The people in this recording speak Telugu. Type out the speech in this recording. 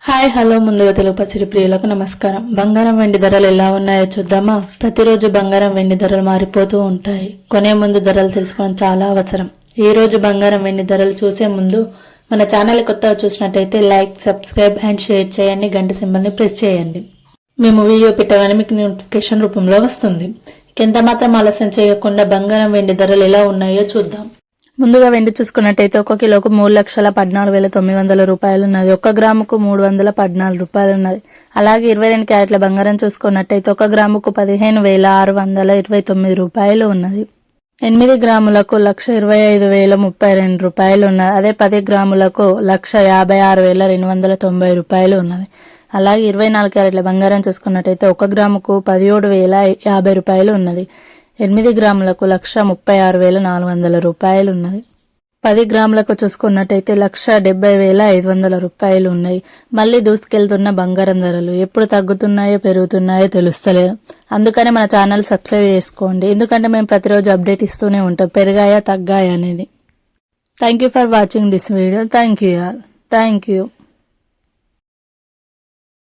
హాయ్ హలో ముందుగా తెలుగు పసిడి ప్రియులకు నమస్కారం. బంగారం వెండి ధరలు ఎలా ఉన్నాయో చూద్దామా? ప్రతిరోజు బంగారం వెండి ధరలు మారిపోతూ ఉంటాయి. కొనే ముందు ధరలు తెలుసుకోవడం చాలా అవసరం. ఈ రోజు బంగారం వెండి ధరలు చూసే ముందు మన ఛానల్ కొత్తగా చూసినట్టయితే లైక్, సబ్స్క్రైబ్ అండ్ షేర్ చేయండి. గంట సింబల్ని ప్రెస్ చేయండి. మేము వీడియో పెట్టగానే మీకు నోటిఫికేషన్ రూపంలో వస్తుంది. ఎంత మాత్రం ఆలస్యం చేయకుండా బంగారం వెండి ధరలు ఎలా ఉన్నాయో చూద్దాం. ముందుగా వెండి చూసుకున్నట్టయితే 1 కిలోకు 3,14,900 రూపాయలు ఉన్నది. 1 గ్రాముకు 314 రూపాయలు ఉన్నది. అలాగే 22 క్యారెట్ల బంగారం చూసుకున్నట్టయితే 1 గ్రాముకు 15,629 రూపాయలు ఉన్నది. 8 గ్రాములకు 1,25,032 రూపాయలు ఉన్నది. అదే 10 గ్రాములకు 1,56,290 రూపాయలు ఉన్నది. అలాగే 24 క్యారెట్ల బంగారం చూసుకున్నట్టయితే 1 గ్రాముకు 17,050 రూపాయలు ఉన్నది. 8 గ్రాములకు 1,36,400 రూపాయలు ఉన్నది. 10 గ్రాములకు చూసుకున్నట్టయితే 1,70,500 రూపాయలు ఉన్నాయి. మళ్ళీ దూసుకెళ్తున్న బంగారం ధరలు ఎప్పుడు తగ్గుతున్నాయో పెరుగుతున్నాయో తెలుస్తలేదు. అందుకనే మన ఛానల్ సబ్స్క్రైబ్ చేసుకోండి. ఎందుకంటే మేము ప్రతిరోజు అప్డేట్ ఇస్తూనే ఉంటాం, పెరిగాయా తగ్గాయా అనేది. Thank you for watching this video. Thank you all. Thank you.